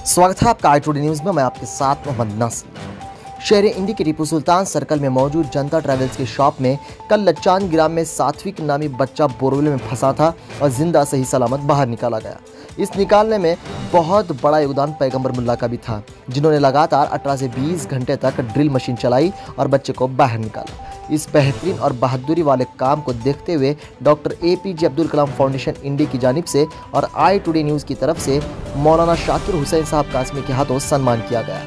स्वागत है आपका i2D न्यूज़ में। मैं आपके साथ मोहम्मद नासिर। शहर इंडी के टीपू सुल्तान सर्कल में मौजूद जनता ट्रैवल्स की शॉप में कल लच्चान ग्राम में सात्विक नामी बच्चा बोरवेल में फंसा था और जिंदा सही सलामत बाहर निकाला गया। इस निकालने में बहुत बड़ा योगदान पैगंबर मुल्ला का भी था, जिन्होंने लगातार 18 से 20 घंटे तक ड्रिल मशीन चलाई और बच्चे को बाहर निकाला। इस बेहतरीन और बहादुरी वाले काम को देखते हुए doctor APJ Abdul Kalam foundation इंडी की जानिब से और i2D न्यूज़ की तरफ से मौलाना शाकिर हुसैन साहब कासमी के हाथों सम्मान किया गया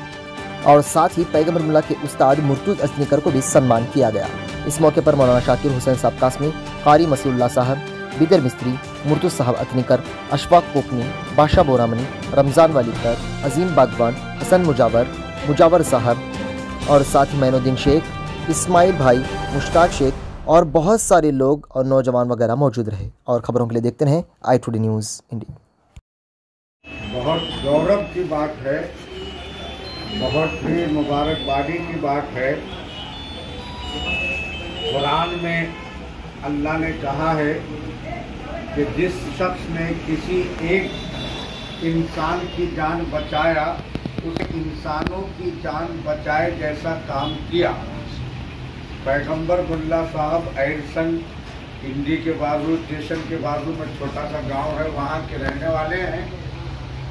और साथ ही पैगंबर मुल्ला के उस्ताद मुर्तुज़ असनीकर को भी सम्मान किया गया। इस मौके पर मौलाना शाकिर हुसैन साहब कासमी, कारी मसीउल्लाह साहब, बिदर मिस्त्री, मुर्तुज़ साहब अतनीकर, अशफाक कोकनी, बादशाह बोरामनी, रमज़ान वालीकर, अजीम बागवान, हसन मुजावर साहब और साथ ही मैनुद्दीन शेख, इस्माइल भाई, मुश्ताक शेख और बहुत सारे लोग और नौजवान वगैरह मौजूद रहे। और खबरों के लिए देखते हैं i2D न्यूज़ इंडिया। बहुत गौरव की बात है, बहुत ही मुबारकबादी की बात है। कुरान में अल्लाह ने कहा है कि जिस शख्स ने किसी एक इंसान की जान बचाया, उस इंसानों की जान बचाए जैसा काम किया। पैगंबर मुल्ला साहब एडिसन इंडी के बाजू, स्टेशन के बाजू में छोटा सा गांव है, वहाँ के रहने वाले हैं।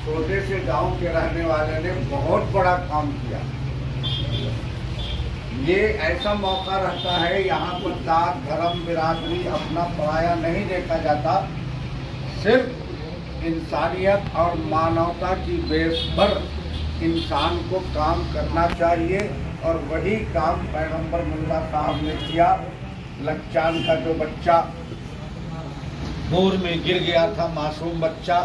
छोटे से गांव के रहने वाले ने बहुत बड़ा काम किया। ये ऐसा मौका रहता है, यहाँ पर जात धर्म बिरादरी अपना पराया नहीं देखा जाता, सिर्फ इंसानियत और मानवता की बेस पर इंसान को काम करना चाहिए और वही काम पैगंबर मुल्ला साहब ने किया। लच्चान का जो बच्चा बोर में गिर गया था, मासूम बच्चा,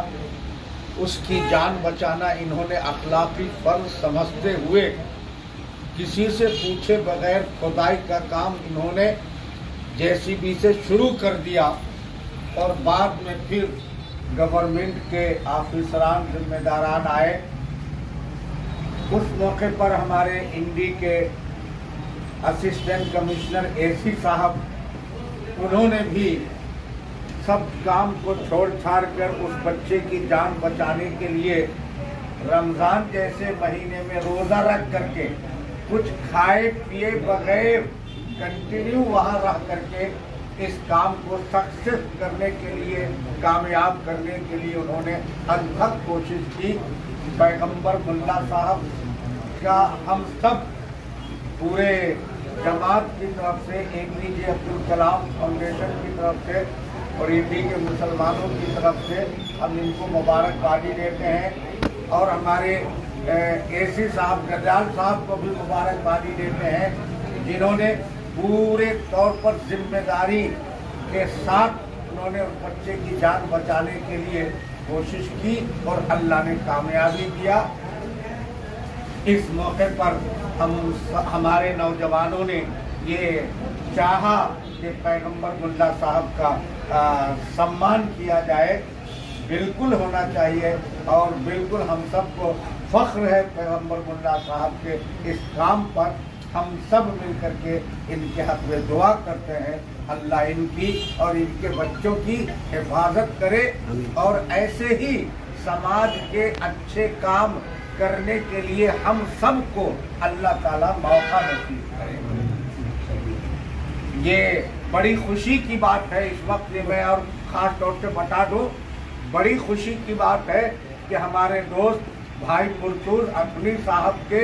उसकी जान बचाना इन्होंने अखलाकी फर्ज समझते हुए किसी से पूछे बगैर खुदाई का काम इन्होंने JCB से शुरू कर दिया और बाद में फिर गवर्नमेंट के ऑफिसरान जिम्मेदारान आए। उस मौके पर हमारे इंडी के असिस्टेंट कमिश्नर AC साहब, उन्होंने भी सब काम को छोड़ छाड़ कर उस बच्चे की जान बचाने के लिए रमज़ान जैसे महीने में रोज़ा रख करके कुछ खाए पिए बगैर कंटिन्यू वहाँ रह करके इस काम को सक्सेस करने के लिए, कामयाब करने के लिए उन्होंने अथक कोशिश की। पैगंबर मुल्ला साहब का हम सब पूरे जमात की तरफ से, APJ अब्दुल कलाम फाउंडेशन की तरफ से और इंडी के मुसलमानों की तरफ से हम इनको मुबारकबादी देते हैं और हमारे AC साहब गजाल साहब को भी मुबारकबादी देते हैं, जिन्होंने पूरे तौर पर जिम्मेदारी के साथ उन्होंने उस बच्चे की जान बचाने के लिए कोशिश की और अल्लाह ने कामयाबी दिया। इस मौके पर हमारे नौजवानों ने ये चाहा कि पैगंबर मुल्ला साहब का सम्मान किया जाए। बिल्कुल होना चाहिए और बिल्कुल हम सबको फख्र है पैगंबर मुल्ला साहब के इस काम पर। हम सब मिलकर के इनके हक में दुआ करते हैं, अल्लाह इनकी और इनके बच्चों की हिफाजत करे और ऐसे ही समाज के अच्छे काम करने के लिए हम सबको अल्लाह ताला मौका नसीब करे। ये बड़ी खुशी की बात है इस वक्त, ये मैं और ख़ास तौर से बता दूं, बड़ी खुशी की बात है कि हमारे दोस्त भाई मुर्तुज़ असनी साहब के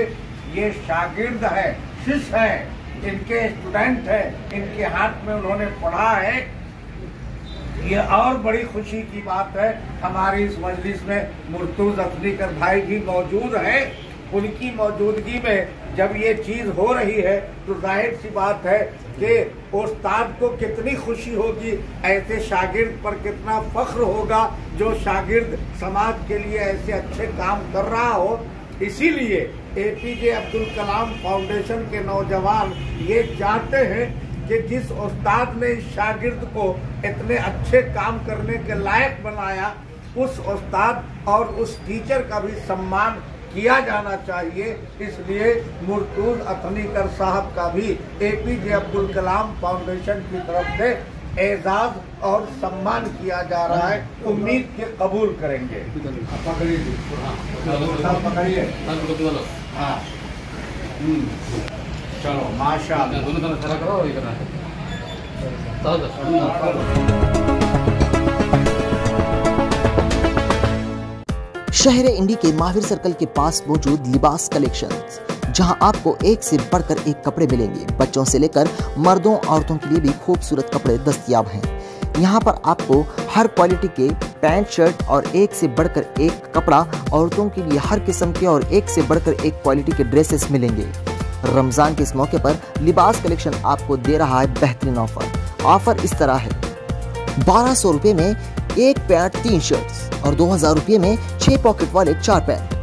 ये शागिर्द हैं, शिष्य हैं, इनके स्टूडेंट हैं, इनके हाथ में उन्होंने पढ़ा है। ये और बड़ी खुशी की बात है। हमारी इस मजलिस में मुर्तुज़ असनीकर भाई भी मौजूद हैं। उनकी मौजूदगी में जब ये चीज़ हो रही है तो जाहिर सी बात है कि उस्ताद को कितनी खुशी होगी, ऐसे शागिर्द पर कितना फख्र होगा जो शागिर्द समाज के लिए ऐसे अच्छे काम कर रहा हो। इसीलिए APJ अब्दुल कलाम फाउंडेशन के नौजवान ये चाहते हैं कि जिस उस्ताद ने इस शागिर्द को इतने अच्छे काम करने के लायक बनाया, उस उस्ताद और उस टीचर का भी सम्मान किया जाना चाहिए। इसलिए मुर्तुज़ असनीकर साहब का भी APJ अब्दुल कलाम फाउंडेशन की तरफ से एजाज और सम्मान किया जा रहा है। उम्मीद के कबूल करेंगे। पकड़िए। हाँ, चलो माशाअल्लाह। शहर इंडी के महावीर सर्कल के पास मौजूद लिबास कलेक्शंस, जहां आपको एक से बढ़कर एक कपड़े मिलेंगे। बच्चों से लेकर मर्दों औरतों के लिए भी खूबसूरत कपड़े दस्तयाब हैं। यहां पर आपको हर क्वालिटी के पैंट शर्ट और एक से बढ़कर एक कपड़ा, औरतों के लिए हर किस्म के और एक से बढ़कर एक क्वालिटी के ड्रेसेस मिलेंगे। रमजान के इस मौके पर लिबास कलेक्शन आपको दे रहा है बेहतरीन ऑफर इस तरह है। 1200 रुपये में एक पैंट 3 शर्ट्स और 2000 रुपये में 6 पॉकेट वाले 4 पैंट,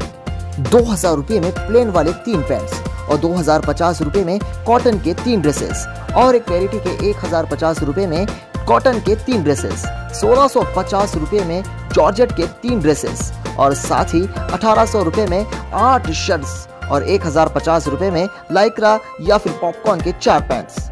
2000 रुपये में प्लेन वाले 3 पैंट्स और 2050 रुपये में कॉटन के 3 ड्रेसेस और एक वेराइटी के 1050 रुपये में कॉटन के 3 ड्रेसेस, 1650 रुपये में जॉर्जेट के 3 ड्रेसेस और साथ ही 1800 रुपये में 8 शर्ट्स और 1050 रुपये में लाइक्रा या फिर पॉपकॉर्न के 4 पैंट्स।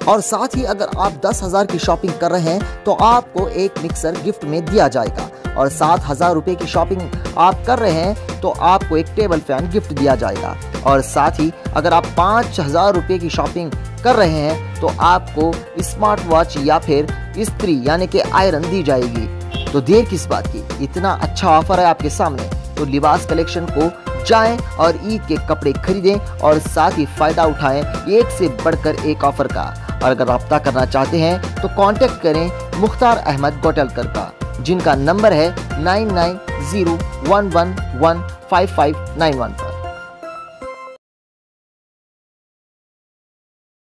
और साथ ही अगर आप 10,000 की शॉपिंग कर रहे हैं तो आपको एक मिक्सर गिफ्ट में दिया जाएगा और 7,000 रुपये की शॉपिंग आप कर रहे हैं तो आपको एक टेबल फैन गिफ्ट दिया जाएगा। और साथ ही अगर आप 5,000 रुपये की शॉपिंग कर रहे हैं तो आपको स्मार्ट वॉच या फिर इस्त्री यानी कि आयरन दी जाएगी। तो देर किस बात की, इतना अच्छा ऑफर है आपके सामने। तो लिबास कलेक्शन को जाएं और ईद के कपड़े खरीदें और साथ ही फायदा उठाएं एक से बढ़कर एक ऑफर का। और अगर रब्ता करना चाहते हैं तो कांटेक्ट करें मुख्तार अहमद गोटलकर का, जिनका नंबर है 9901115591 पर।